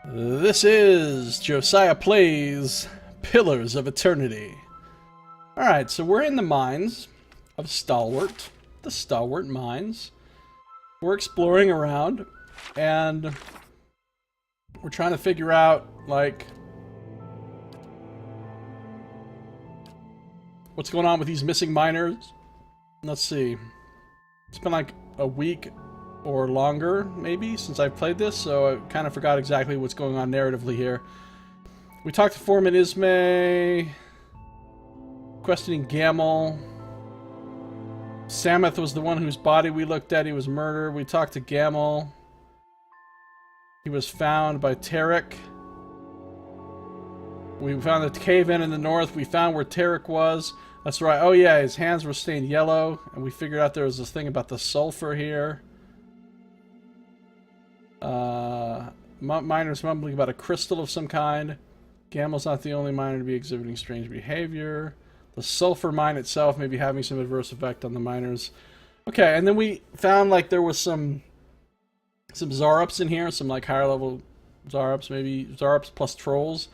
This is Josiah Plays Pillars of Eternity. Alright, so we're in the mines of Stalwart. The Stalwart Mines. We're exploring around, and we're trying to figure out, like, what's going on with these missing miners. Let's see. It's been like a week or longer, maybe, since I've played this, so I kind of forgot exactly what's going on narratively here. We talked to Foreman Ismay, questioning Gamel. Samuth was the one whose body we looked at. He was murdered. We talked to Gamel. He was found by Tarek. We found the cave-in the north. We found where Tarek was. That's right. Oh yeah, his hands were stained yellow, and we figured out there was this thing about the sulfur here. Miners mumbling about a crystal of some kind. Gamel's not the only miner to be exhibiting strange behavior. The sulfur mine itself may be having some adverse effect on the miners. Okay, and then we found like there was some Zarups in here, some like higher level Zarups, maybe Zarups plus trolls.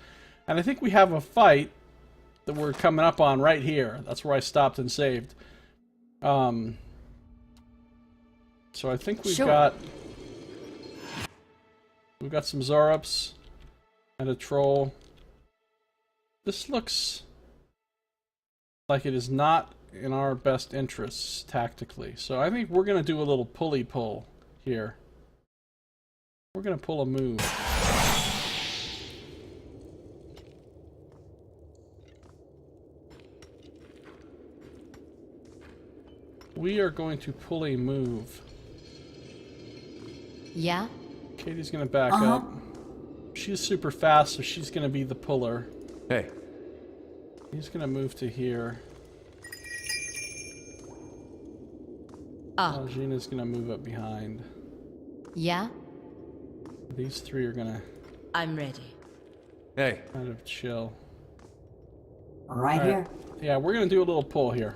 And I think we have a fight that we're coming up on right here. That's where I stopped and saved. So I think we've got some Zarups and a troll. This looks like it is not in our best interests tactically. So I think we're going to do a little pulley pull here. We're going to pull a move. We are going to pull a move. Yeah? Katie's going to back up. She's super fast, so she's going to be the puller. Hey. He's going to move to here. Gina's going to move up behind. Yeah? These three are going to... I'm ready. Hey. Kind of chill. Right here? Yeah, we're going to do a little pull here.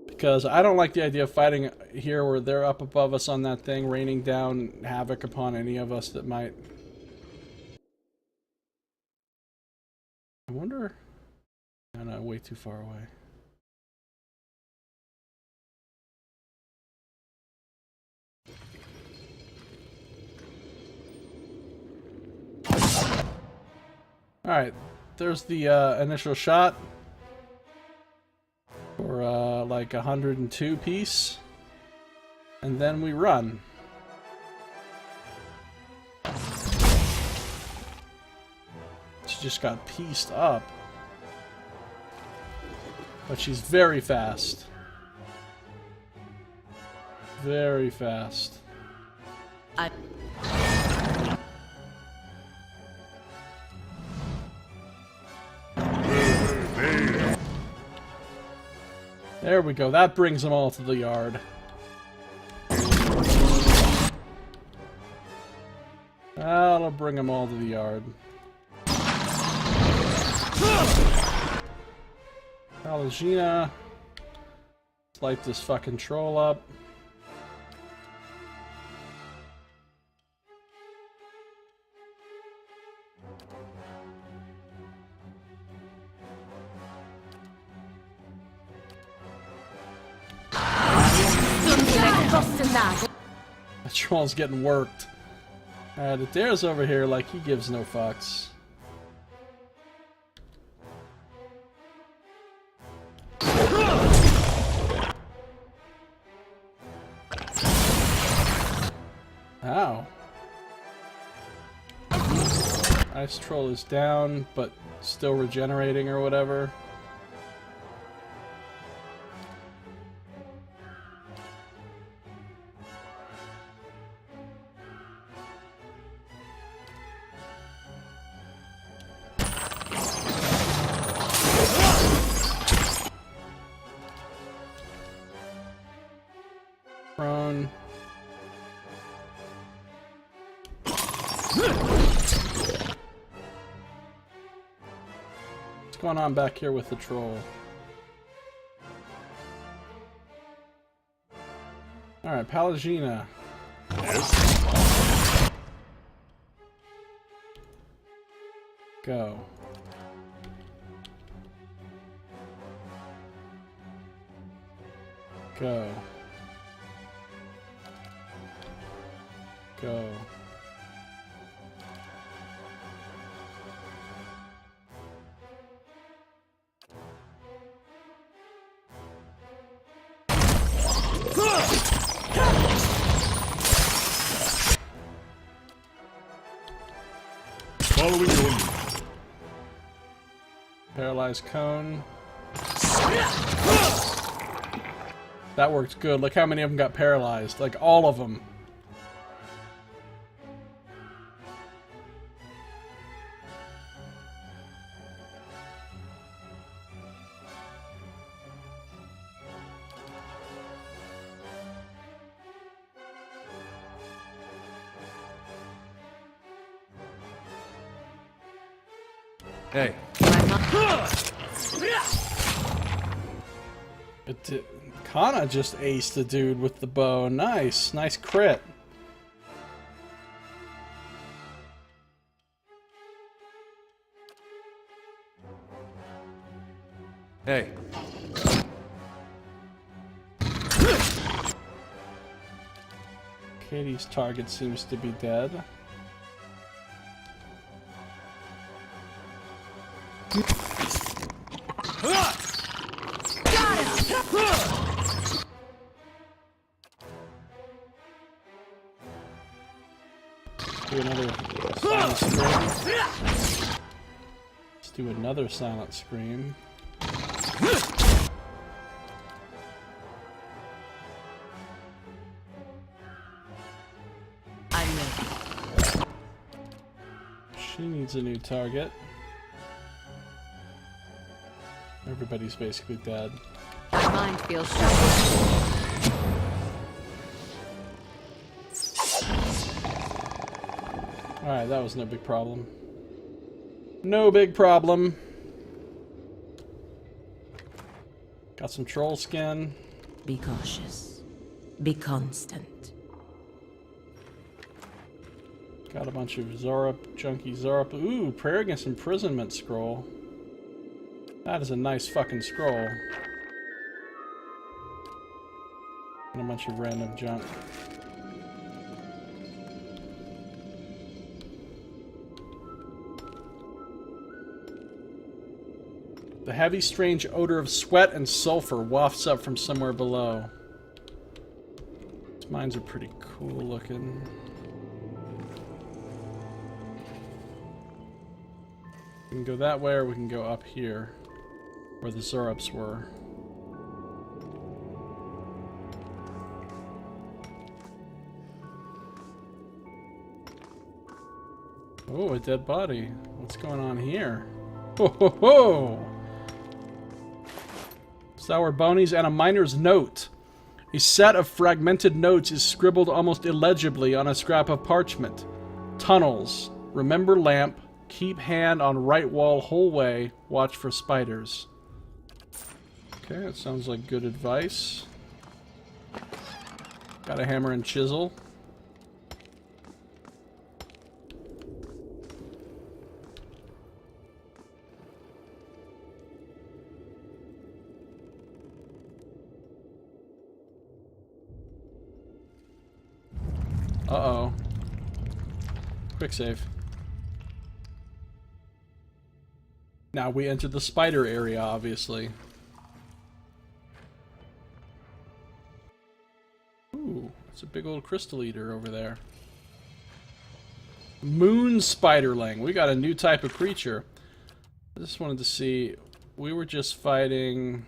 Because I don't like the idea of fighting here where they're up above us on that thing, raining down havoc upon any of us that might... I wonder... No, no, way too far away. Alright, there's the initial shot. For like 102 piece. And then we run. She just got pieced up. But she's very fast. Very fast. There we go. That brings them all to the yard. That'll bring them all to the yard. Palagina. Let's light this fucking troll up. The troll's getting worked. The Dare's over here like he gives no fucks. Ow. Ice Troll is down, but still regenerating or whatever. Prone. What's going on back here with the troll? Alright, Palagina. Yes. Go. Go. Go. Following your lead. Paralyzed cone. That worked good. Look how many of them got paralyzed. Like, all of them. Hey. Kana just aced the dude with the bow. Nice. Nice crit. Hey. Katie's target seems to be dead. Do another silent scream. Let's do another silent scream. I'm ready. She needs a new target. Everybody's basically dead. My mind feels sharp. Alright, that was no big problem. No big problem. Got some troll skin. Be cautious. Be constant. Got a bunch of Zorup, junky Zorup. Ooh, Prayer Against Imprisonment scroll. That is a nice fucking scroll. And a bunch of random junk. The heavy, strange odor of sweat and sulfur wafts up from somewhere below. These mines are pretty cool looking. We can go that way, or we can go up here, where the Zorups were. Oh, a dead body. What's going on here? Ho ho ho! Sour bonies and a miner's note. A set of fragmented notes is scribbled almost illegibly on a scrap of parchment. Tunnels. Remember lamp. Keep hand on right wall whole way. Watch for spiders. Okay, that sounds like good advice. Got a hammer and chisel. Uh-oh. Quick save. Now we entered the spider area, obviously. Ooh, it's a big old crystal eater over there. Moon spiderling. We got a new type of creature. I just wanted to see. We were just fighting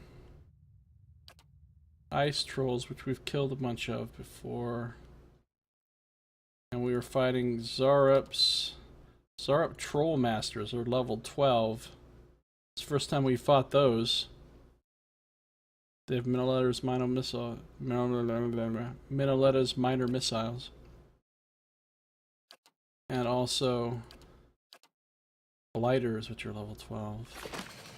ice trolls, which we've killed a bunch of before. And we were fighting Zorups. Zorup Troll Masters are level 12. It's the first time we fought those. They have Minoletter's minor missile. Minoletter's minor missiles. And also Blighters, which are level 12.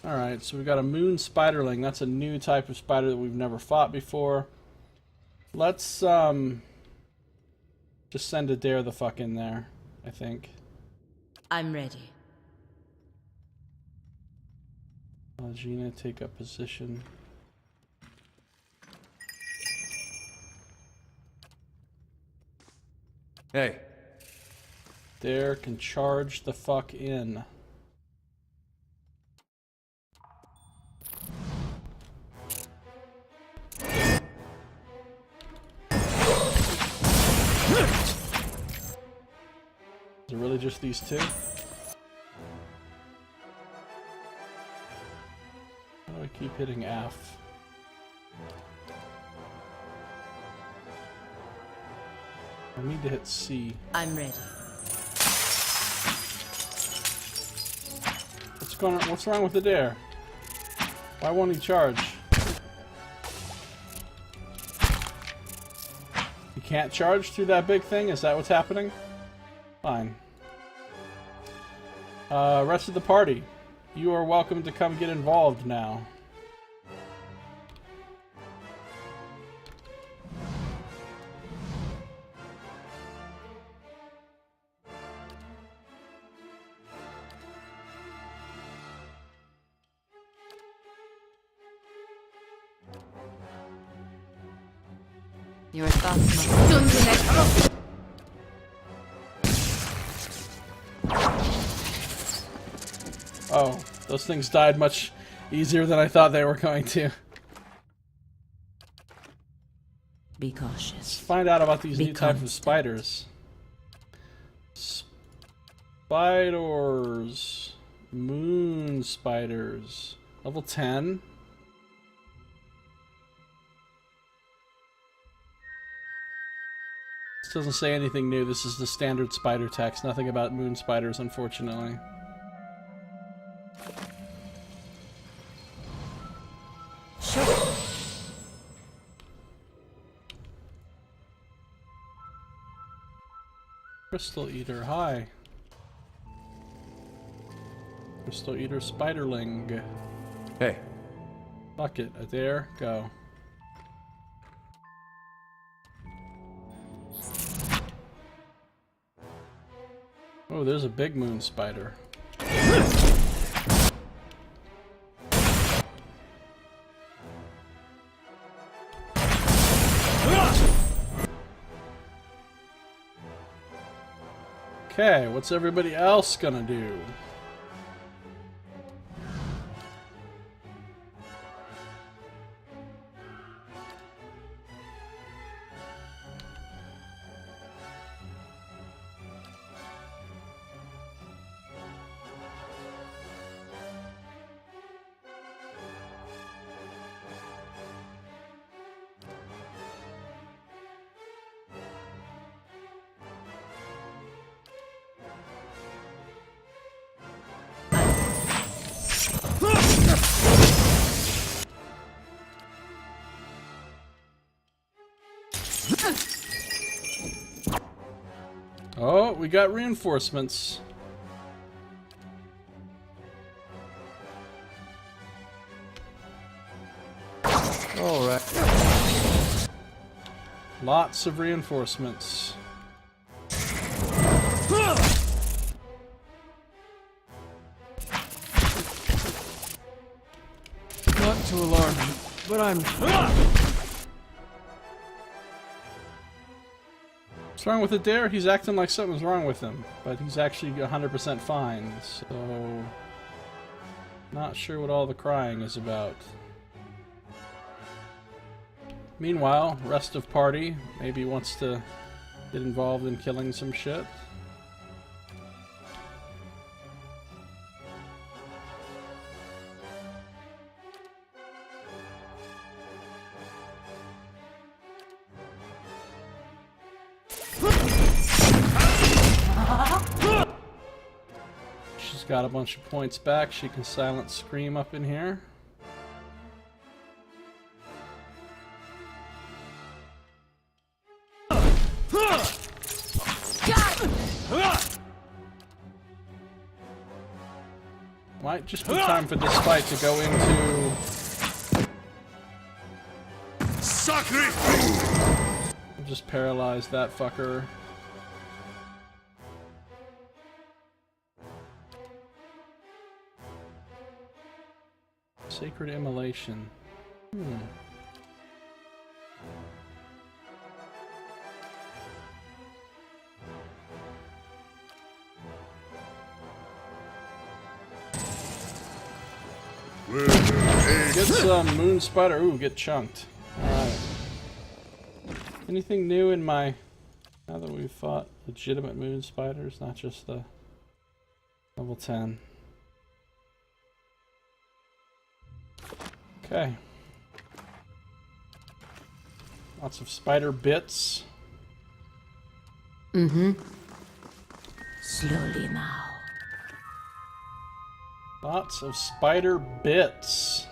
Alright, so we've got a moon spiderling. That's a new type of spider that we've never fought before. Let's just send a dare the fuck in there, I think. I'm ready. Gina, take up position. Hey. Dare can charge the fuck in. Is it really just these two? How do I keep hitting F? I need to hit C. I'm ready. What's wrong with the dare? Why won't he charge? You can't charge through that big thing? Is that what's happening? Fine. Rest of the party. You are welcome to come get involved now. Your thoughts must... Oh, those things died much easier than I thought they were going to. Be Let's cautious. find out about these Be new types of constant. spiders. Spiders. Moon spiders. Level 10. This doesn't say anything new. This is the standard spider text. Nothing about moon spiders, unfortunately. Sure. Crystal Eater, hi. Crystal Eater Spiderling. Hey. Bucket, there, go. Oh, there's a big moon spider. Okay, what's everybody else gonna do? Oh, we got reinforcements. All right. Lots of reinforcements. Not to alarm you, but I'm... What's wrong with the dare? He's acting like something's wrong with him, but he's actually 100% fine, so... Not sure what all the crying is about. Meanwhile, rest of party maybe wants to get involved in killing some shit. She's got a bunch of points back. She can silent scream up in here. Might just be time for this fight to go into... Sacre! Just paralyze that fucker. Sacred Immolation. Get some Moon Spider. Ooh, get chunked. Alright. Anything new in my... Now that we've fought legitimate Moon Spiders, not just the level 10. Okay. Lots of spider bits. Slowly now. Lots of spider bits.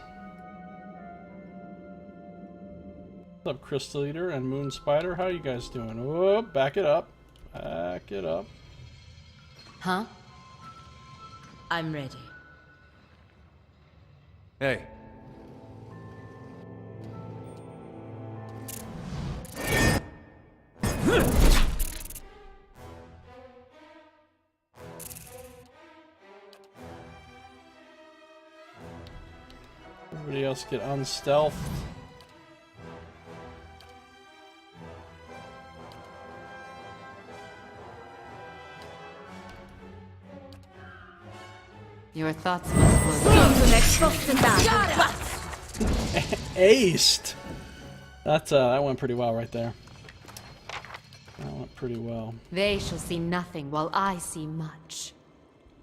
What's up, Crystal Eater and Moon Spider? How you guys doing? Oh, back it up. Back it up. Huh? I'm ready. Hey. Everybody else get unstealthed. Your thoughts must go. Aced! That went pretty well right there. That went pretty well. They shall see nothing while I see much.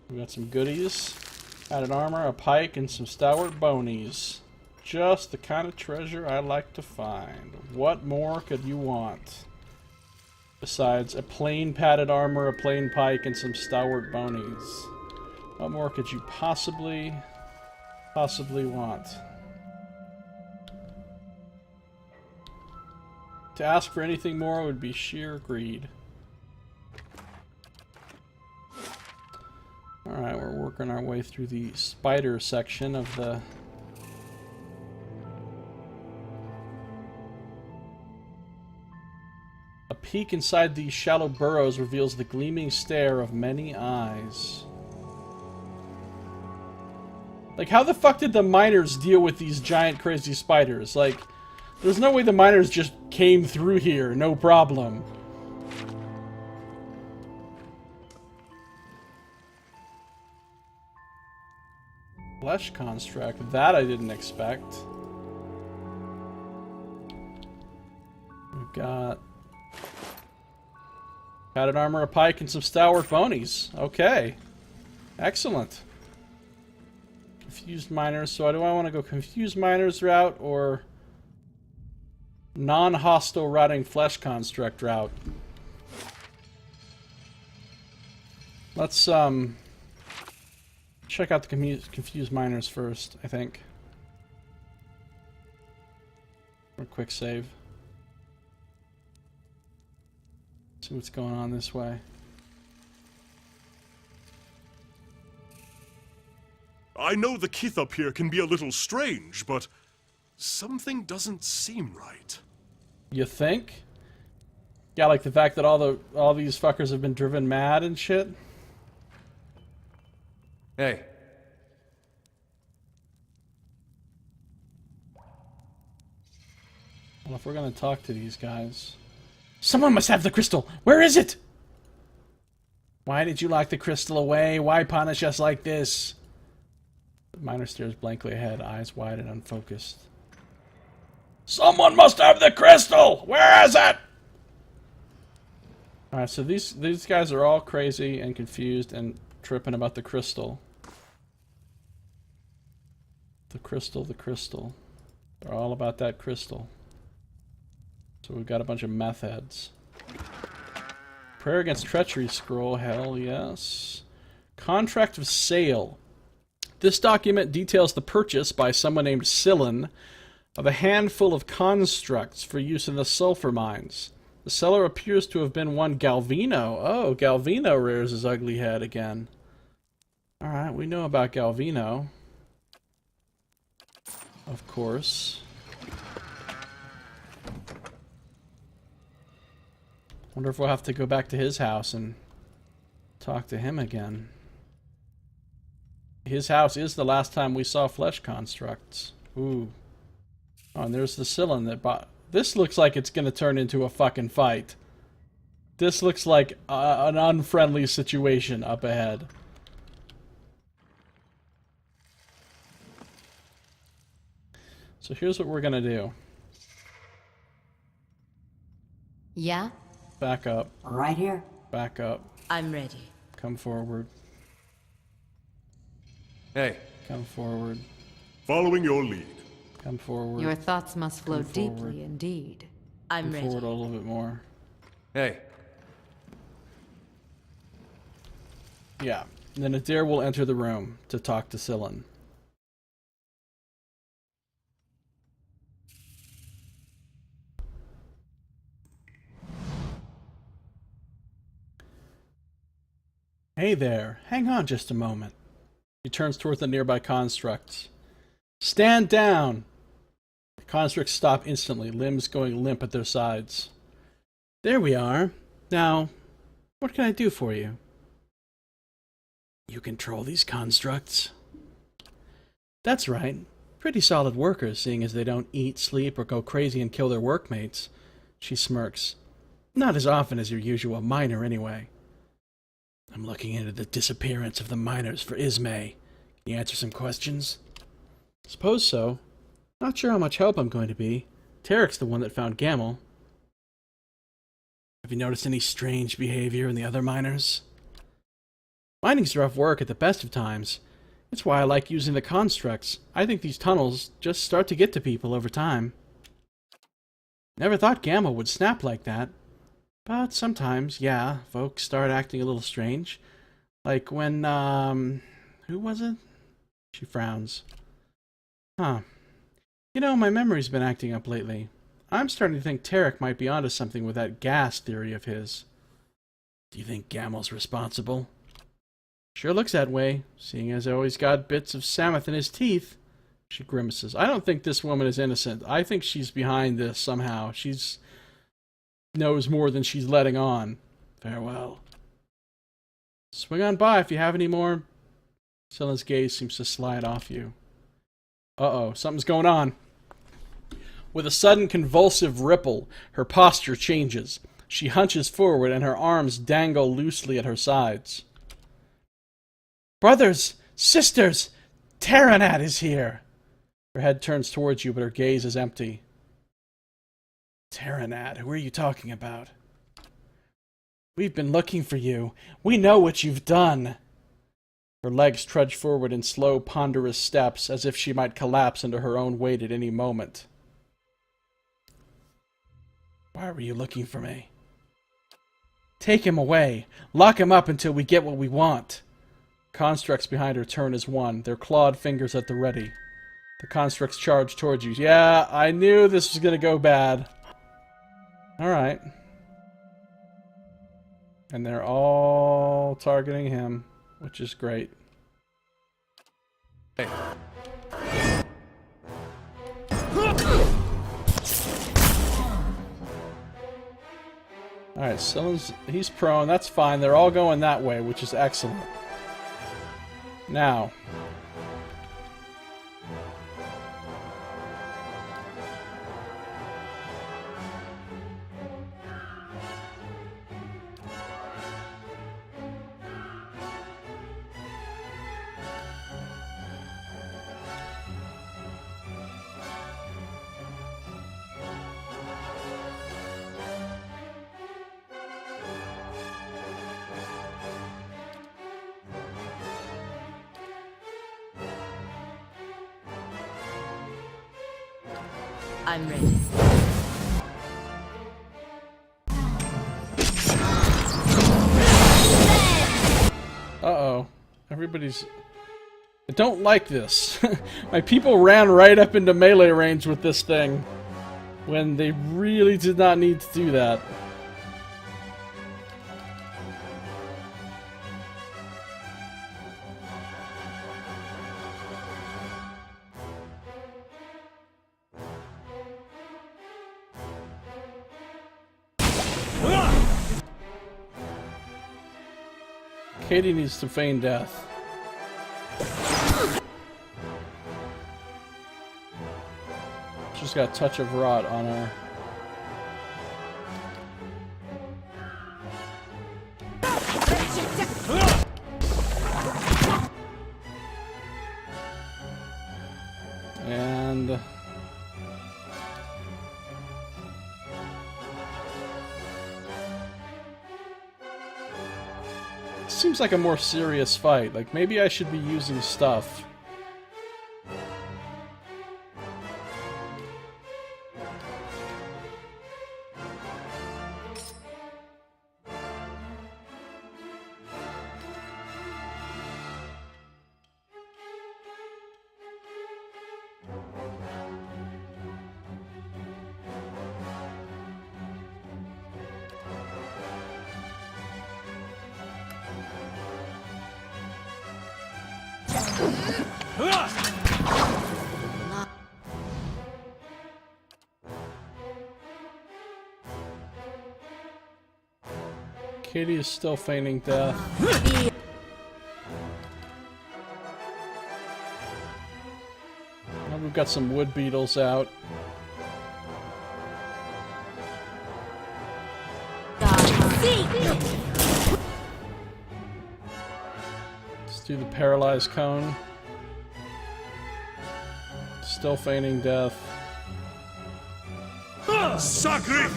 We got some goodies. Added armor, a pike, and some stalwart bonies. Just the kind of treasure I like to find. What more could you want? Besides a plain padded armor, a plain pike, and some stalwart bonies. What more could you possibly want? To ask for anything more would be sheer greed. Alright, we're working our way through the spider section of the... A peek inside these shallow burrows reveals the gleaming stare of many eyes. Like, how the fuck did the miners deal with these giant crazy spiders? Like, there's no way the miners just came through here, no problem. Flesh construct, that I didn't expect. We've got padded armor, a pike, and some stalwart bonies. Okay. Excellent. Confused miners. So do I want to go confused miners route or non-hostile rotting flesh construct route? Let's check out the confused miners first, I think. For a quick save. See what's going on this way. I know the kith up here can be a little strange, but something doesn't seem right. You think? Yeah, like the fact that all these fuckers have been driven mad and shit. Hey. Well, if we're gonna talk to these guys... Someone must have the crystal! Where is it? Why did you lock the crystal away? Why punish us like this? The miner stares blankly ahead, eyes wide and unfocused. Someone must have the crystal! Where is it? Alright, so these guys are all crazy and confused and tripping about the crystal. The crystal, the crystal. They're all about that crystal. So we've got a bunch of meth heads. Prayer against treachery scroll, hell yes. Contract of sale. This document details the purchase by someone named Sillin of a handful of constructs for use in the sulfur mines. The seller appears to have been one Galvino. Oh, Galvino rears his ugly head again. Alright, we know about Galvino. Of course. Wonder if we'll have to go back to his house and talk to him again. his house is the last time we saw flesh constructs. Ooh. Oh, and there's the Scylla that bought... This looks like it's going to turn into a fucking fight. This looks like an unfriendly situation up ahead. So here's what we're going to do. Yeah? Back up. Right here. Back up. I'm ready. Come forward. Hey. Come forward. Following your lead. Come forward. Your thoughts must flow Come forward. deeply indeed. I'm Come ready. forward a little bit more. Hey. Yeah. And then Adair will enter the room to talk to Scylla. Hey there. Hang on just a moment. He turns toward the nearby constructs. Stand down! The constructs stop instantly, limbs going limp at their sides. There we are. Now, what can I do for you? You control these constructs? That's right. Pretty solid workers, seeing as they don't eat, sleep, or go crazy and kill their workmates. She smirks. Not as often as your usual miner, anyway. I'm looking into the disappearance of the miners for Ismay. Can you answer some questions? Suppose so. Not sure how much help I'm going to be. Tarek's the one that found Gamel. Have you noticed any strange behavior in the other miners? Mining's rough work at the best of times. It's why I like using the constructs. I think these tunnels just start to get to people over time. Never thought Gamel would snap like that. But sometimes, yeah, folks start acting a little strange. Like when, who was it? She frowns. Huh. You know, my memory's been acting up lately. I'm starting to think Tarek might be onto something with that gas theory of his. Do you think Gamel's responsible? Sure looks that way, seeing as how he's got bits of Samoth in his teeth. She grimaces. I don't think this woman is innocent. I think she's behind this somehow. She's... knows more than she's letting on. Farewell. Swing on by if you have any more. Scylla's gaze seems to slide off you. Uh-oh, something's going on. With a sudden convulsive ripple, her posture changes. She hunches forward and her arms dangle loosely at her sides. Brothers! Sisters! Terranat is here! Her head turns towards you, but her gaze is empty. Terranat, who are you talking about? We've been looking for you. We know what you've done. Her legs trudge forward in slow, ponderous steps, as if she might collapse under her own weight at any moment. Why were you looking for me? Take him away. Lock him up until we get what we want. Constructs behind her turn as one, their clawed fingers at the ready. The constructs charge towards you. Yeah, I knew this was going to go bad. Alright. And they're all targeting him, which is great. Hey. Alright, he's prone. That's fine. They're all going that way, which is excellent. Now. I'm ready. Uh-oh. Everybody's... I don't like this. My people ran right up into melee range with this thing when they really did not need to do that. Katie needs to feign death. She's got touch of rot on her. And seems like a more serious fight. Like, maybe I should be using stuff. Katie is still feigning death. Now we've got some wood beetles out. Let's do the paralyzed cone. Still feigning death. Sacre!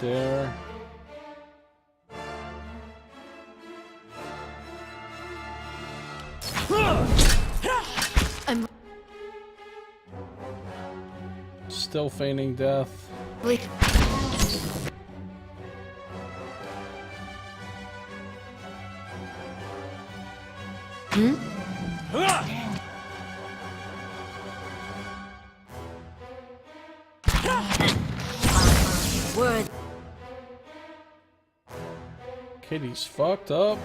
There. I'm Still feigning death. word. Katie's fucked up.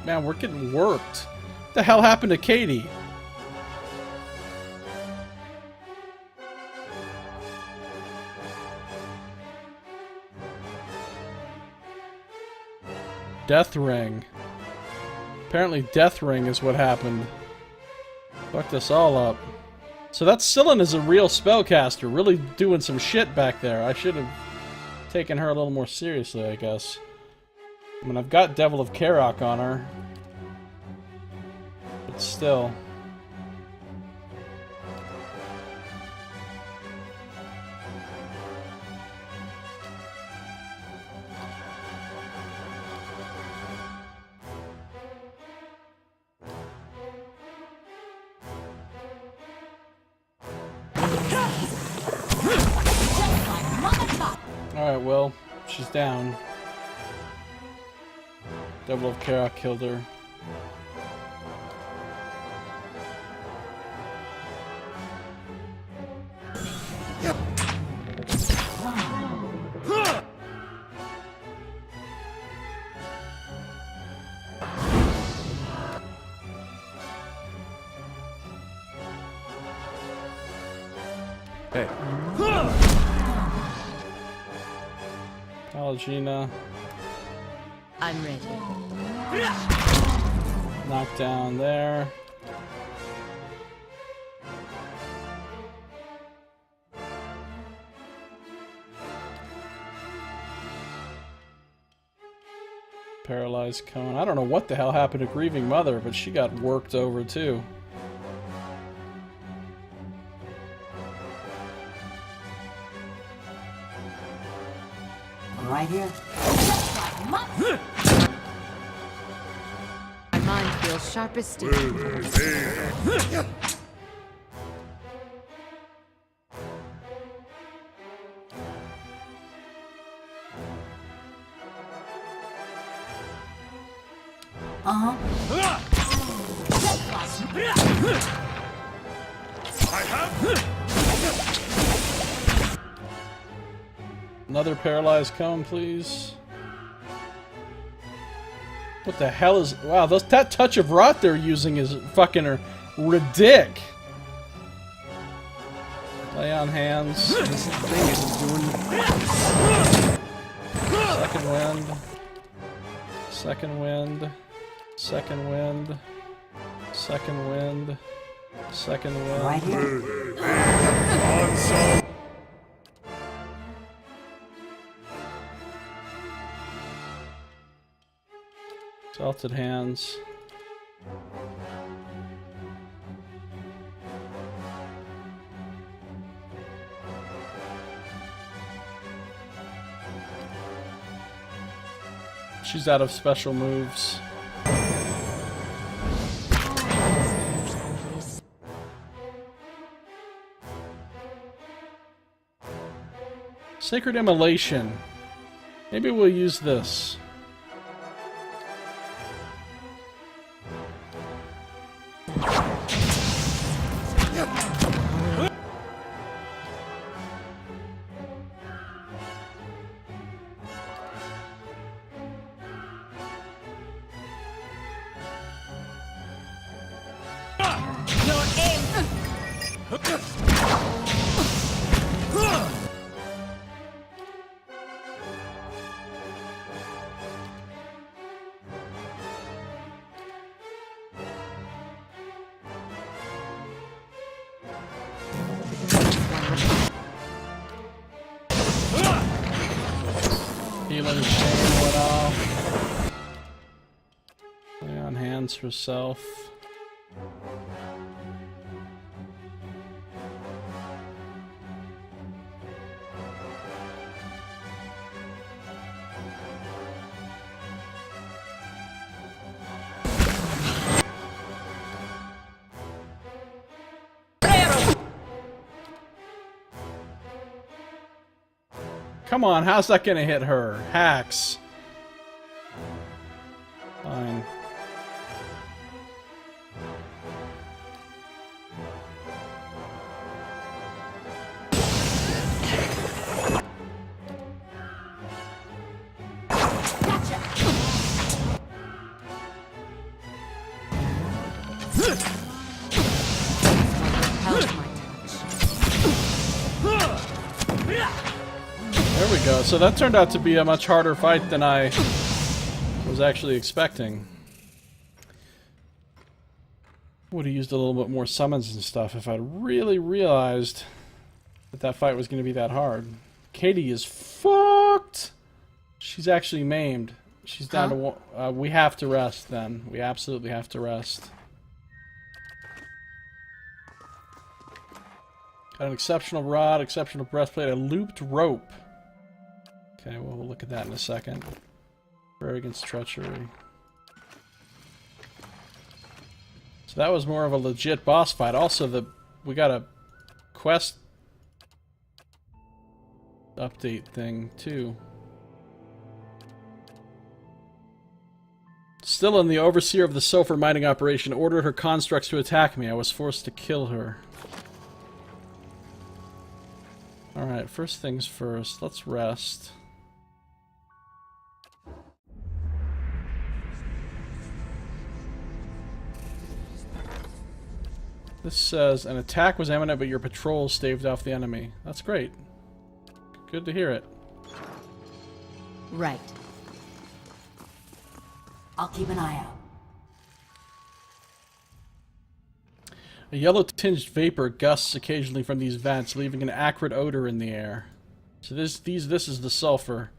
Man, we're getting worked. What the hell happened to Katie? Death Ring. Apparently Death Ring is what happened. Fucked us all up. So that Scyllin is a real spellcaster, really doing some shit back there. I should have taken her a little more seriously, I guess. I mean, I've got Devil of Karok on her. But still. Alright, well, she's down. Devil of Karok killed her. Hey. Algina. I'm ready. Knocked down there. Paralyzed Cone. I don't know what the hell happened to Grieving Mother, but she got worked over too. Right here. My mind feels sharp as steel. Another paralyzed cone, please. What the hell is... Wow, that touch of rot they're using is fucking ridic. Lay on hands. This thing isn't doing... Second wind. Second wind. Second wind. Second wind. Second wind. Right here. Salted hands. She's out of special moves. Sacred Immolation. Maybe we'll use this. Healing chain went off. Lay on hands herself. Come on, how's that gonna hit her? Hacks. Fine. There we go. So that turned out to be a much harder fight than I was actually expecting. Would have used a little bit more summons and stuff if I'd really realized that that fight was going to be that hard. Katie is fucked! She's actually maimed. She's down to... we have to rest then. We absolutely have to rest. Got an exceptional rod, exceptional breastplate, a looped rope. Okay, well, we'll look at that in a second. Arrogance, treachery. So that was more of a legit boss fight. Also, we got a quest update thing, too. Still in the overseer of the sulfur mining operation, ordered her constructs to attack me. I was forced to kill her. Alright, first things first. Let's rest. This says, an attack was imminent, but your patrols staved off the enemy. That's great. Good to hear it. Right. I'll keep an eye out. A yellow-tinged vapor gusts occasionally from these vents, leaving an acrid odor in the air. So this is the sulfur.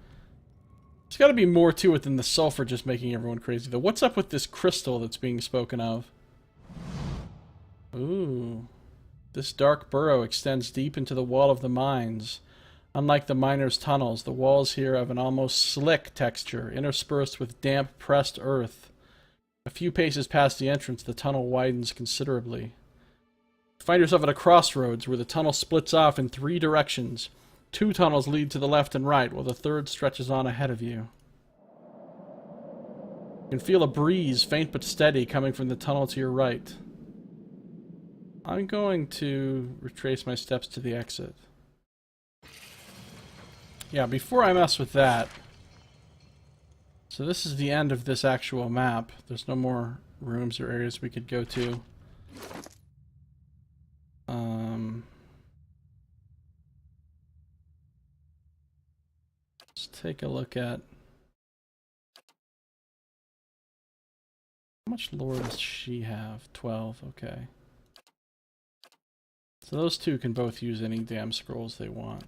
There's got to be more to it than the sulfur just making everyone crazy, though. What's up with this crystal that's being spoken of? Ooh. This dark burrow extends deep into the wall of the mines. Unlike the miners' tunnels, the walls here have an almost slick texture, interspersed with damp, pressed earth. A few paces past the entrance, the tunnel widens considerably. Find yourself at a crossroads where the tunnel splits off in 3 directions. 2 tunnels lead to the left and right, while the third stretches on ahead of you. You can feel a breeze, faint but steady, coming from the tunnel to your right. I'm going to retrace my steps to the exit. Yeah, before I mess with that... So this is the end of this actual map. There's no more rooms or areas we could go to. Let's take a look at... How much lore does she have? 12, okay. So those two can both use any damn scrolls they want.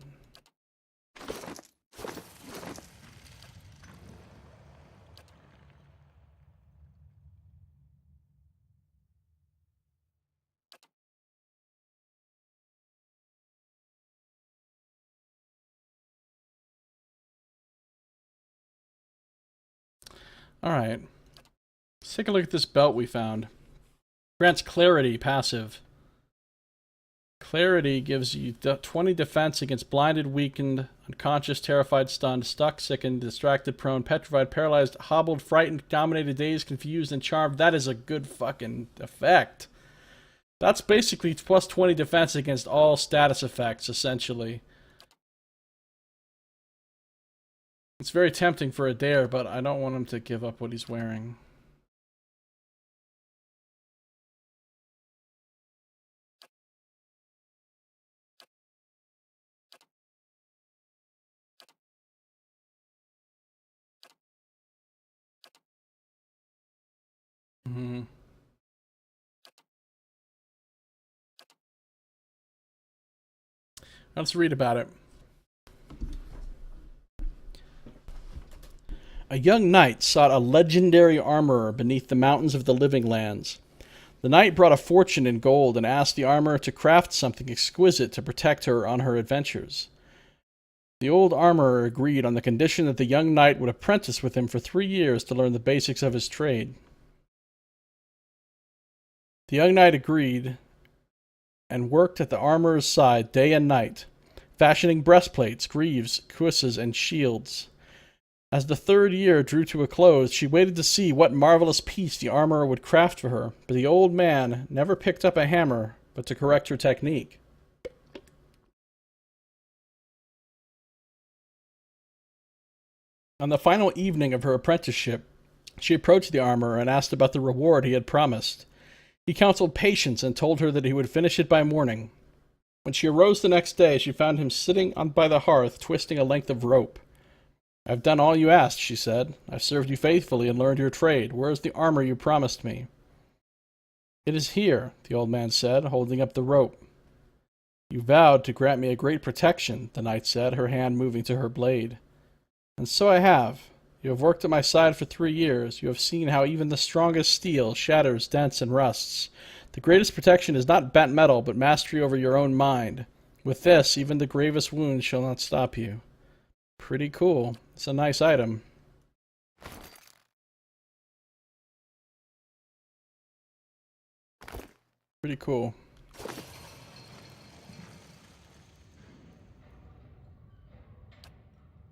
Alright. Let's take a look at this belt we found. Grants clarity, passive. Clarity gives you 20 defense against blinded, weakened, unconscious, terrified, stunned, stuck, sickened, distracted, prone, petrified, paralyzed, hobbled, frightened, dominated, dazed, confused, and charmed. That is a good fucking effect. That's basically plus 20 defense against all status effects, essentially. It's very tempting for a dare, but I don't want him to give up what he's wearing. Let's read about it. A young knight sought a legendary armorer beneath the mountains of the living lands. The knight brought a fortune in gold and asked the armorer to craft something exquisite to protect her on her adventures. The old armorer agreed on the condition that the young knight would apprentice with him for 3 years to learn the basics of his trade. The young knight agreed and worked at the armorer's side day and night, fashioning breastplates, greaves, cuisses, and shields. As the 3rd year drew to a close, she waited to see what marvelous piece the armorer would craft for her, but the old man never picked up a hammer but to correct her technique. On the final evening of her apprenticeship, she approached the armorer and asked about the reward he had promised. He counseled patience and told her that he would finish it by morning. When she arose the next day, she found him sitting by the hearth, twisting a length of rope. "I've done all you asked," she said. "I've served you faithfully and learned your trade. Where is the armor you promised me?" "It is here," the old man said, holding up the rope. "You vowed to grant me a great protection," the knight said, her hand moving to her blade. "And so I have. You have worked at my side for 3 years. You have seen how even the strongest steel shatters, dents, and rusts. The greatest protection is not bent metal, but mastery over your own mind. With this, even the gravest wound shall not stop you." Pretty cool. It's a nice item. Pretty cool.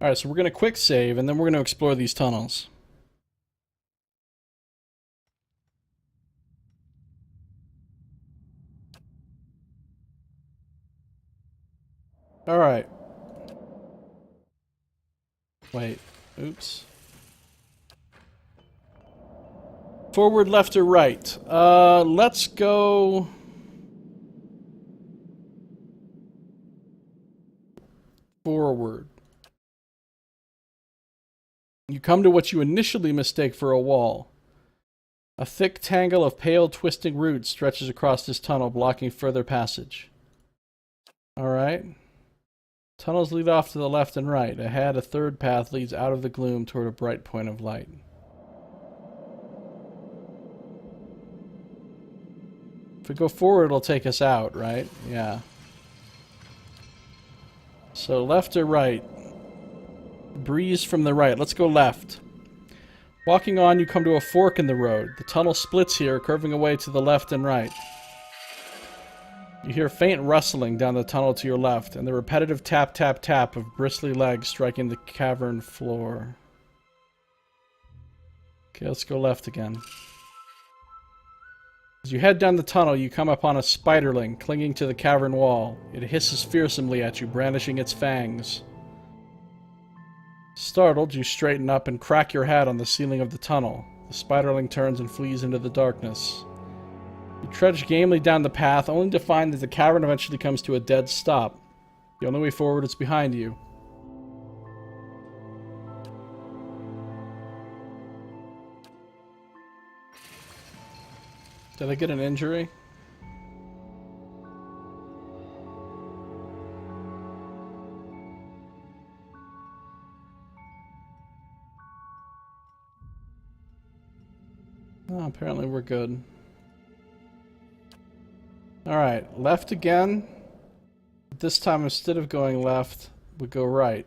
Alright, so we're going to quick save, and then we're going to explore these tunnels. Alright. Wait. Oops. Forward, left, or right? Let's go... forward. You come to what you initially mistake for a wall. A thick tangle of pale, twisting roots stretches across this tunnel, blocking further passage. Alright. Tunnels lead off to the left and right. Ahead, a 3rd path leads out of the gloom toward a bright point of light. If we go forward, it'll take us out, right? Yeah. So left or right? Breeze from the right. Let's go left. Walking on, you come to a fork in the road. The tunnel splits here, curving away to the left and right. You hear faint rustling down the tunnel to your left, and the repetitive tap, tap, tap of bristly legs striking the cavern floor. Okay, let's go left again. As you head down the tunnel, you come upon a spiderling clinging to the cavern wall. It hisses fearsomely at you, brandishing its fangs. Startled, you straighten up and crack your head on the ceiling of the tunnel. The spiderling turns and flees into the darkness. You trudge gamely down the path, only to find that the cavern eventually comes to a dead stop. The only way forward is behind you. Did I get an injury? Oh, apparently we're good. Alright, left again. This time, instead of going left, we go right.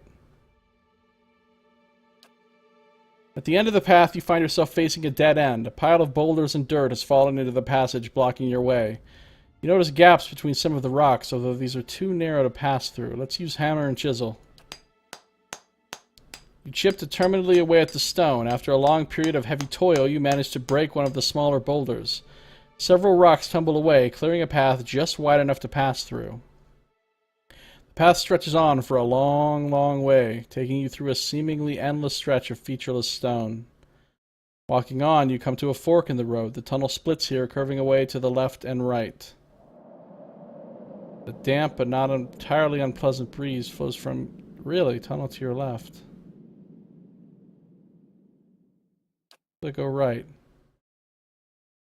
At the end of the path, you find yourself facing a dead end. A pile of boulders and dirt has fallen into the passage, blocking your way. You notice gaps between some of the rocks, although these are too narrow to pass through. Let's use hammer and chisel. You chip determinedly away at the stone. After a long period of heavy toil, you manage to break one of the smaller boulders. Several rocks tumble away, clearing a path just wide enough to pass through. The path stretches on for a long, long way, taking you through a seemingly endless stretch of featureless stone. Walking on, you come to a fork in the road. The tunnel splits here, curving away to the left and right. A damp but not entirely unpleasant breeze flows from, really, tunnel to your left. So go right.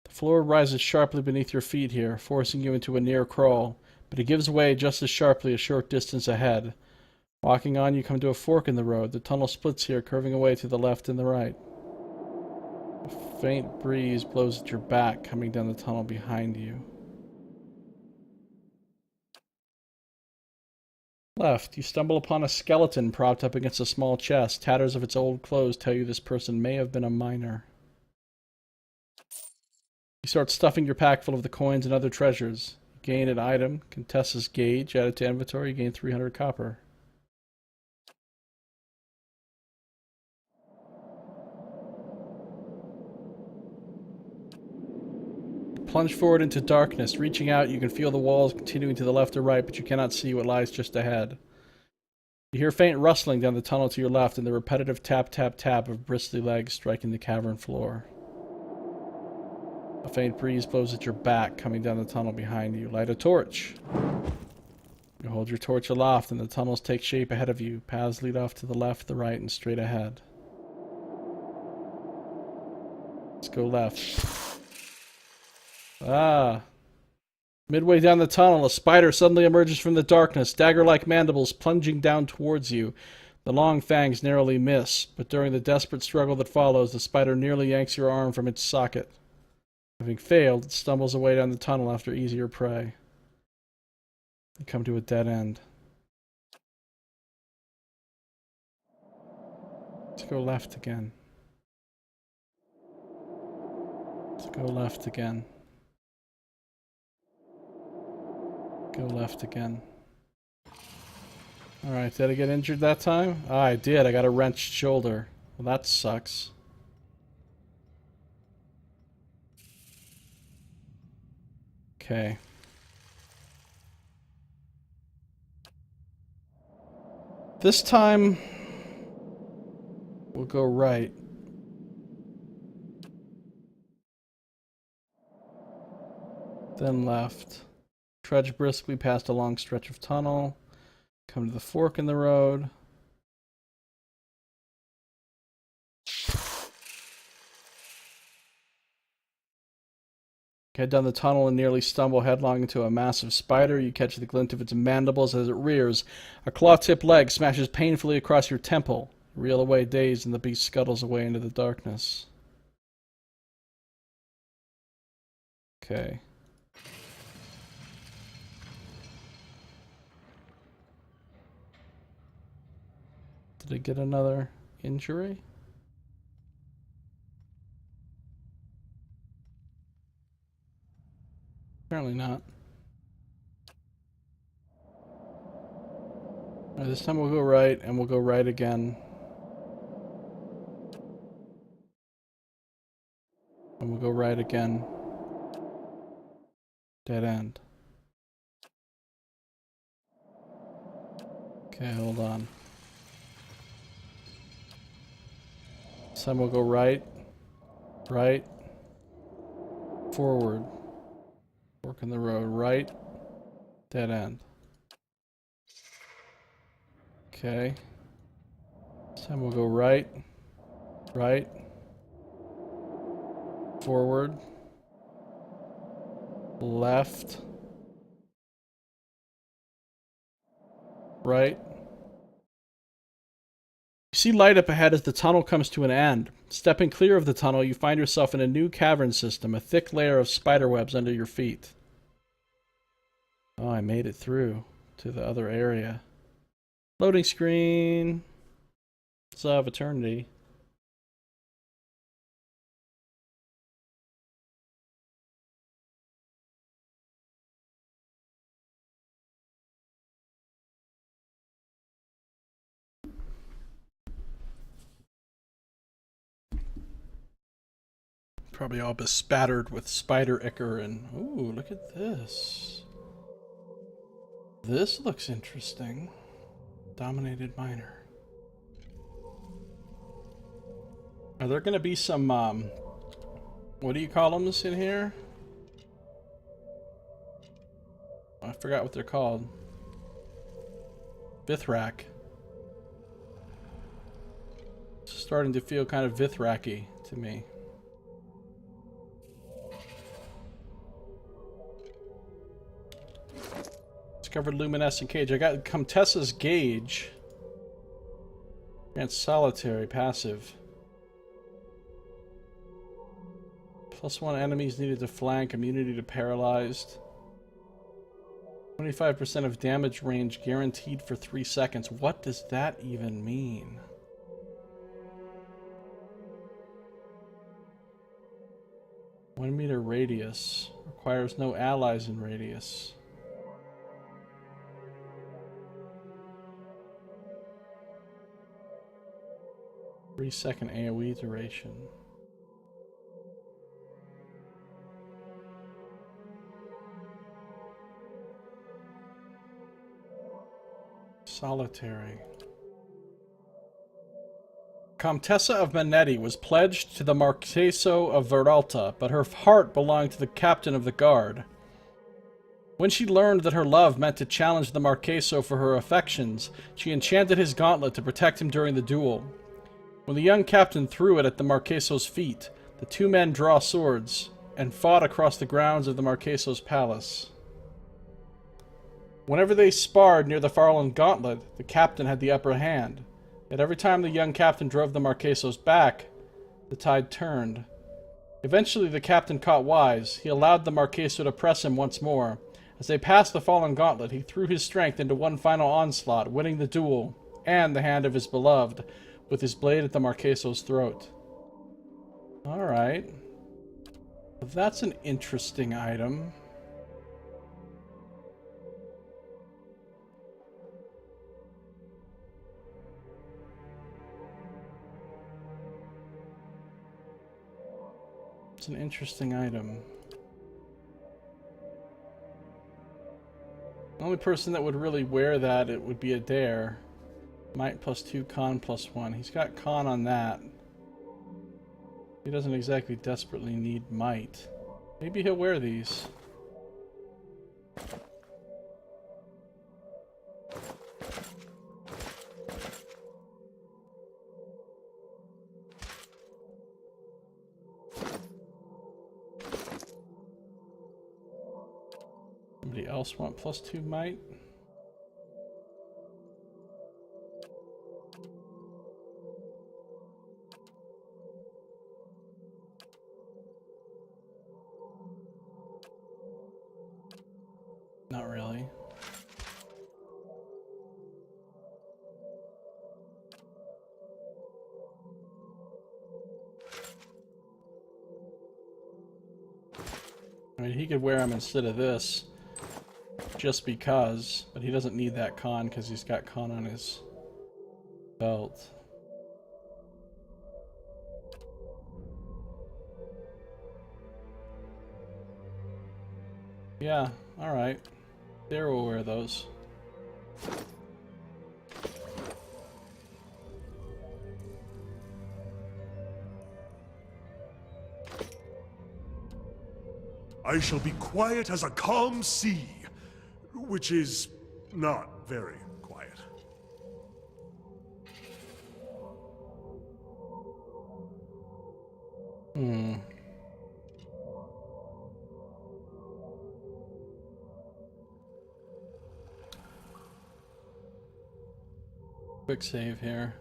The floor rises sharply beneath your feet here, forcing you into a near crawl, but it gives way just as sharply a short distance ahead. Walking on, you come to a fork in the road. The tunnel splits here, curving away to the left and the right. A faint breeze blows at your back, coming down the tunnel behind you. Left, you stumble upon a skeleton propped up against a small chest. Tatters of its old clothes tell you this person may have been a miner. You start stuffing your pack full of the coins and other treasures. You gain an item, Contessa's Gauge, added to inventory, you gain 300 copper. Plunge forward into darkness. Reaching out, you can feel the walls continuing to the left or right, but you cannot see what lies just ahead. You hear faint rustling down the tunnel to your left and the repetitive tap, tap, tap of bristly legs striking the cavern floor. A faint breeze blows at your back, coming down the tunnel behind you. Light a torch. You hold your torch aloft and the tunnels take shape ahead of you. Paths lead off to the left, the right, and straight ahead. Let's go left. Ah. Midway down the tunnel, a spider suddenly emerges from the darkness, dagger-like mandibles plunging down towards you. The long fangs narrowly miss, but during the desperate struggle that follows, the spider nearly yanks your arm from its socket. Having failed, it stumbles away down the tunnel after easier prey. You come to a dead end. Let's go left again. Let's go left again. Go left again. Alright, did I get injured that time? Ah, I did. I got a wrenched shoulder. Well, that sucks. Okay. This time, we'll go right. Then left. Trudge briskly past a long stretch of tunnel. Come to the fork in the road. Head down the tunnel and nearly stumble headlong into a massive spider. You catch the glint of its mandibles as it rears. A claw-tipped leg smashes painfully across your temple. You reel away dazed and the beast scuttles away into the darkness. Okay. Did I get another injury? Apparently not. Alright, this time we'll go right, and we'll go right again. And we'll go right again. Dead end. Okay, hold on. This time we'll go right, right, forward. Fork in the road, right, dead end. Okay. This time we'll go right, right, forward, left, right. You see light up ahead as the tunnel comes to an end. Stepping clear of the tunnel, you find yourself in a new cavern system, a thick layer of spiderwebs under your feet. Oh, I made it through to the other area. Loading screen. Of Eternity. Probably all bespattered with spider ichor and... Ooh, look at this. This looks interesting. Dominated miner. Are there going to be some, what do you call them in here? I forgot what they're called. Vithrak. It's starting to feel kind of Vithrak-y to me. Discovered luminescent cage. I got Comtessa's gauge. Grants solitary, passive. +1 enemies needed to flank, immunity to paralyzed. 25% of damage range guaranteed for 3 seconds. What does that even mean? $1 meter radius. Requires no allies in radius. Three-second AoE duration. Solitary. Comtessa of Manetti was pledged to the Marqueso of Veralta, but her heart belonged to the captain of the guard. When she learned that her love meant to challenge the Marqueso for her affections, she enchanted his gauntlet to protect him during the duel. When the young captain threw it at the Marqueso's feet, the two men drew swords and fought across the grounds of the Marqueso's palace. Whenever they sparred near the fallen gauntlet, the captain had the upper hand. Yet every time the young captain drove the Marquesos back, the tide turned. Eventually the captain caught wise. He allowed the Marqueso to press him once more. As they passed the fallen gauntlet, he threw his strength into one final onslaught, winning the duel, and the hand of his beloved, with his blade at the Marqueso's throat. Alright. That's an interesting item. It's an interesting item. The only person that would really wear that, it would be Adair. Might +2, con +1. He's got con on that. He doesn't exactly desperately need might. Maybe he'll wear these. Somebody else want +2 might? Not really. I mean, he could wear them instead of this, just because, but he doesn't need that con because he's got con on his belt. Yeah, alright. There we'll wear those. I shall be quiet as a calm sea, which is not very quiet. Quick save here.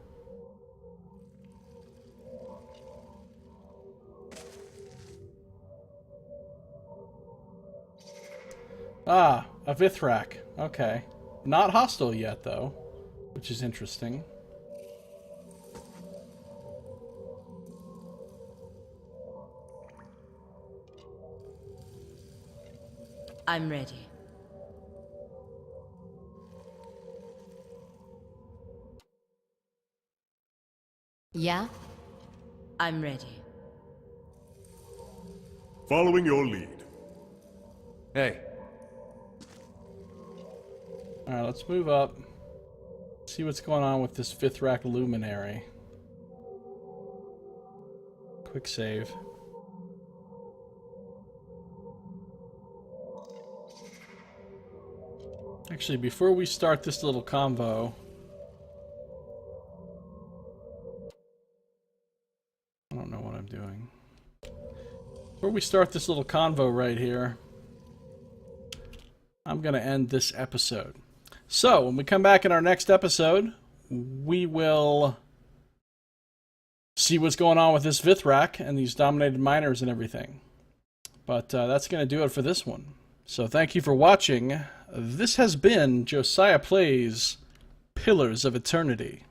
Ah, a Vithrak. Okay. Not hostile yet, though, which is interesting. I'm ready. Yeah? I'm ready. Following your lead. Hey, Alright, let's move up. See what's going on with this Vithrak Luminary. Quick save. Actually, before we start this little convo, I don't know what I'm doing. Before we start this little convo right here, I'm going to end this episode. So, when we come back in our next episode, we will see what's going on with this Vithrak and these dominated miners and everything. But that's going to do it for this one. So thank you for watching. This has been Josiah Plays Pillars of Eternity.